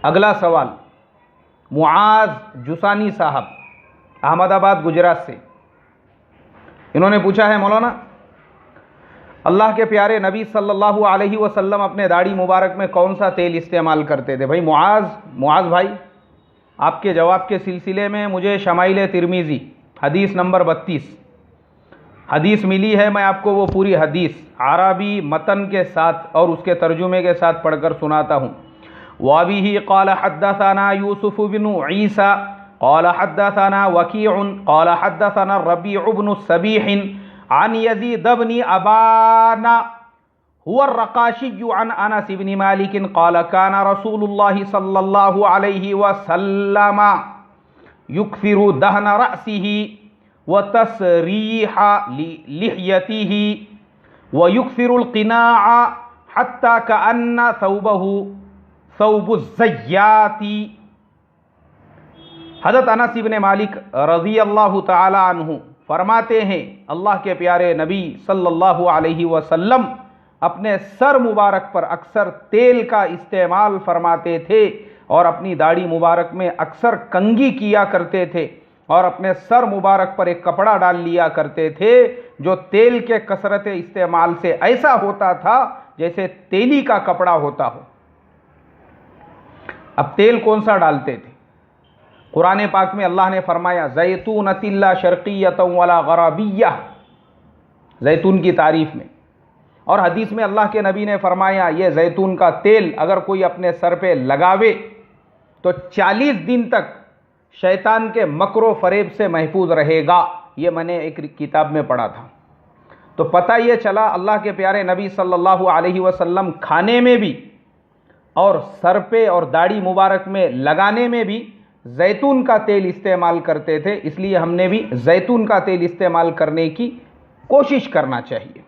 اگلا سوال معاذ جسانی صاحب احمد آباد گجرات سے، انہوں نے پوچھا ہے مولانا اللہ کے پیارے نبی صلی اللہ علیہ وسلم اپنے داڑھی مبارک میں کون سا تیل استعمال کرتے تھے؟ بھائی معاذ بھائی، آپ کے جواب کے سلسلے میں مجھے شمائل ترمذی حدیث نمبر 32 حدیث ملی ہے، میں آپ کو وہ پوری حدیث عربی متن کے ساتھ اور اس کے ترجمے کے ساتھ پڑھ کر سناتا ہوں۔ وَبِهِ قَالَ حَدَّثَنَا يُوسُفُ بن عِيسَى قال حدثنا وكيع قال حدثنا الربيع بن السبيح عن يزيد بن أبان هو الرقاشي عن أنس بن مالك قال كان رسول الله صلى الله عليه وسلم يكثر دهن رأسه وتسريح لحيته ويكثر القناع حتى كأن ثوبه ثوب الزيات۔ حضرت انس بن مالک رضی اللہ تعالی عنہ فرماتے ہیں اللہ کے پیارے نبی صلی اللہ علیہ وسلم اپنے سر مبارک پر اکثر تیل کا استعمال فرماتے تھے اور اپنی داڑھی مبارک میں اکثر کنگھی کیا کرتے تھے اور اپنے سر مبارک پر ایک کپڑا ڈال لیا کرتے تھے جو تیل کے کثرت استعمال سے ایسا ہوتا تھا جیسے تیلی کا کپڑا ہوتا ہو۔ اب تیل کون سا ڈالتے تھے؟ قرآن پاک میں اللہ نے فرمایا زیتونۃ لا شرقیۃ ولا غربیہ، زیتون کی تعریف میں، اور حدیث میں اللہ کے نبی نے فرمایا یہ زیتون کا تیل اگر کوئی اپنے سر پہ لگاوے تو 40 دن تک شیطان کے مکر و فریب سے محفوظ رہے گا۔ یہ میں نے ایک کتاب میں پڑھا تھا۔ تو پتہ یہ چلا اللہ کے پیارے نبی صلی اللہ علیہ وسلم کھانے میں بھی اور سر پہ اور داڑھی مبارک میں لگانے میں بھی زیتون کا تیل استعمال کرتے تھے، اس لیے ہم نے بھی زیتون کا تیل استعمال کرنے کی کوشش کرنا چاہیے۔